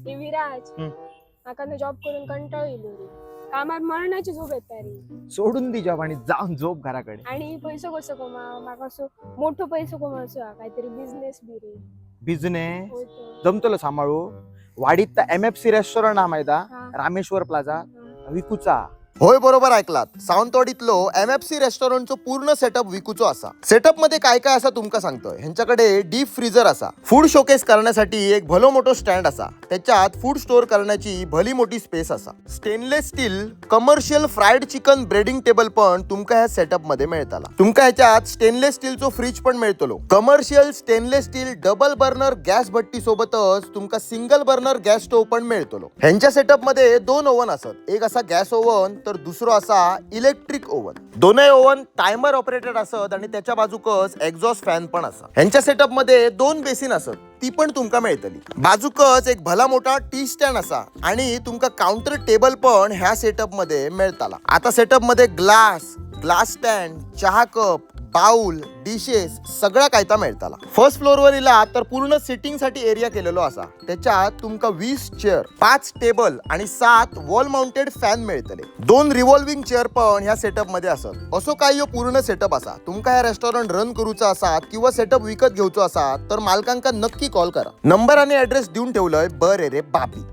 हे विराज माका जॉब करून कंटाळ येलो रे. कामात मरणाची झोप येता रे. सोडून दी जॉब आणि जाऊन झोप घराकडे. आणि पैसो कसो कमा माका असो मोठो पैसो कमावचो हा. काहीतरी बिझनेस बी रे. बिझनेस होय तर. जमतलो सांभाळू. वाडीत MFC रेस्टॉरंट हा माहिती हा. रामेश्वर प्लाझा हा. विकूचा. होय, बरोबर ऐकलात. सावंतवाडीतलो MFC रेस्टॉरंटचो पूर्ण सेटअप विकूचो असा. सेटअप मध्ये काय काय असा तुमका सांगतोय. ह्यांच्याकडे डीप फ्रीजर असा, फूड शोकेस करण्यासाठी एक भलो मोठो स्टँड असा, त्याच्यात फूड स्टोअर करण्याची भली मोठी स्पेस असा. Stainless steel commercial fried chicken braiding table पण तुमका ह्या सेटअप मध्ये मिळताला. तुमका ह्याच्यात स्टेनलेस स्टीलचो फ्रीज पण मिळतलो. Commercial stainless steel double burner gas भट्टी सोबतच तुमका सिंगल बर्नर गॅस स्टोव्ह पण मिळतलो. ह्यांच्या सेटअप मध्ये 2 ओव्हन असत. एक असा गॅस ओव्हन तर दुसरो असा इलेक्ट्रिक ओव्हन. दोन्ही ओव्हन टायमर ऑपरेटेड असत आणि त्याच्या बाजूकच एक्झॉस्ट फॅन पण असा. ह्यांच्या सेटअप मध्ये 2 बेसिन असत, ती पण तुमका मिळतली. बाजूकच एक भला मोठा टी स्टँड असा आणि तुमका काउंटर टेबल पण ह्या सेटअप मध्ये मिळताला. आता सेटअप मध्ये ग्लास स्टँड, चहा कप, बाउल, डिशेस सगळ्या कायता मिळताला. फर्स्ट फ्लोर वर इला तर पूर्ण सिटिंग साठी एरिया केलेलो असा. त्याच्यात तुमका 20 चेअर, 5 टेबल आणि 7 वॉल माउंटेड फॅन मिळतले. 2 रिव्हॉल्विंग चेअर पण ह्या सेटअप मध्ये असत. असो काही पूर्ण सेटअप असा. तुमका ह्या रेस्टॉरंट रन करूचा असा किंवा सेटअप विकत घेऊचो असा तर मालकांका नक्की कॉल करा. नंबर आणि ऍड्रेस देऊन ठेवलंय बरे रे बापी.